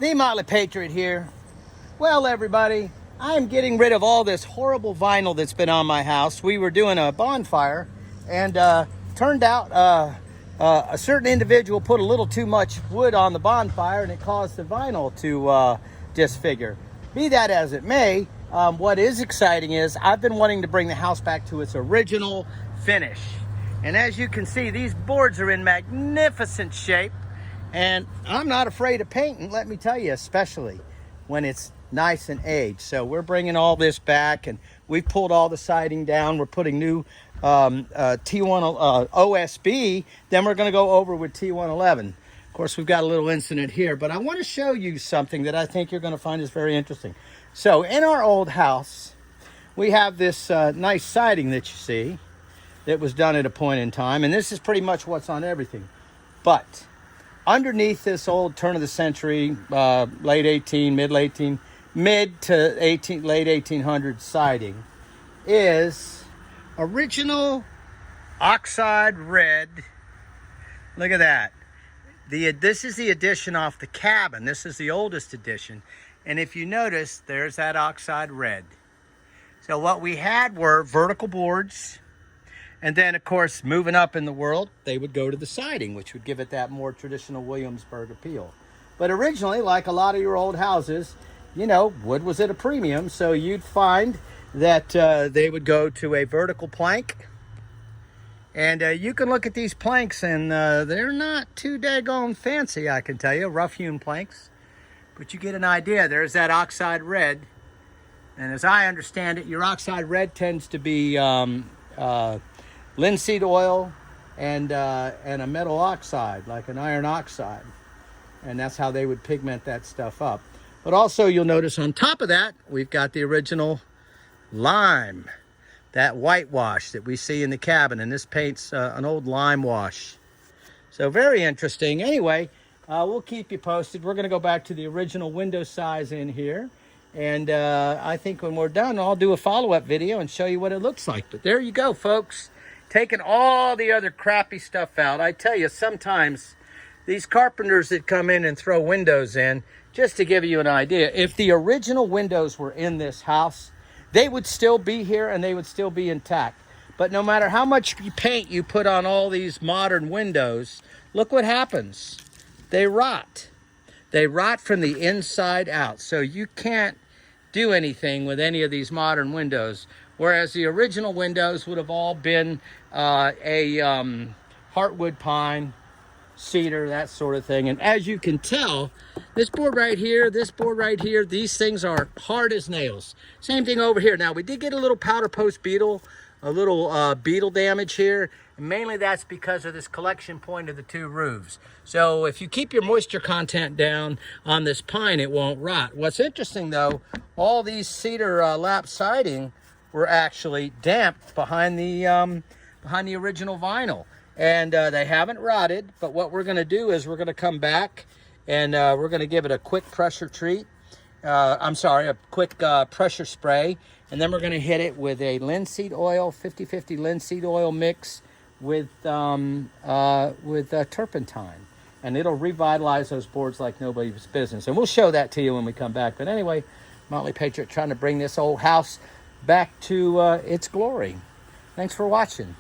The Motley Patriot here. Well, everybody, I am getting rid of all this horrible vinyl that's been on my house. We were doing a bonfire, and turned out a certain individual put a little too much wood on the bonfire, and it caused the vinyl to disfigure. Be that as it may, what is exciting is I've been wanting to bring the house back to its original finish. And as you can see, these boards are in magnificent shape. And I'm not afraid of painting, let me tell you, especially when it's nice and aged. So we're bringing all this back, and we've pulled all the siding down. We're putting new T1 OSB. Then we're going to go over with T111. Of course, we've got a little incident here, but I want to show you something that I think you're going to find is very interesting. So in our old house, we have this nice siding that you see that was done at a point in time, and this is pretty much what's on everything. But underneath this old turn of the century, late to late 1800s siding is original oxide red. Look at that. This is the edition off the cabin. This is the oldest edition. And if you notice, there's that oxide red. So what we had were vertical boards. And then, of course, moving up in the world, they would go to the siding, which would give it that more traditional Williamsburg appeal. But originally, like a lot of your old houses, you know, wood was at a premium. So you'd find that they would go to a vertical plank. And you can look at these planks, and they're not too daggone fancy, I can tell you, rough-hewn planks. But you get an idea. There's that oxide red. And as I understand it, your oxide red tends to be linseed oil and a metal oxide, like an iron oxide. And that's how they would pigment that stuff up. But also you'll notice on top of that, we've got the original lime, that whitewash that we see in the cabin. And this paint's an old lime wash. So very interesting. Anyway, we'll keep you posted. We're going to go back to the original window size in here. And I think when we're done, I'll do a follow-up video and show you what it looks like. But there you go, folks. Taking all the other crappy stuff out. I tell you, sometimes these carpenters that come in and throw windows in, just to give you an idea, if the original windows were in this house, they would still be here and they would still be intact. But no matter how much paint you put on all these modern windows, look what happens. They rot. They rot from the inside out. So you can't do anything with any of these modern windows. Whereas the original windows would have all been heartwood pine, cedar, that sort of thing. And as you can tell, this board right here, these things are hard as nails. Same thing over here. Now, we did get a little powder post beetle, a little beetle damage here. And mainly that's because of this collection point of the two roofs. So if you keep your moisture content down on this pine, it won't rot. What's interesting, though, all these cedar lap siding were actually damped behind the original vinyl, and they haven't rotted. But what we're going to do is we're going to come back and we're going to give it a quick pressure treat. A quick pressure spray, and then we're going to hit it with a linseed oil, 50-50 linseed oil mix with turpentine, and it'll revitalize those boards like nobody's business. And we'll show that to you when we come back. But anyway, Motley Patriot trying to bring this old house back to its glory. Thanks for watching.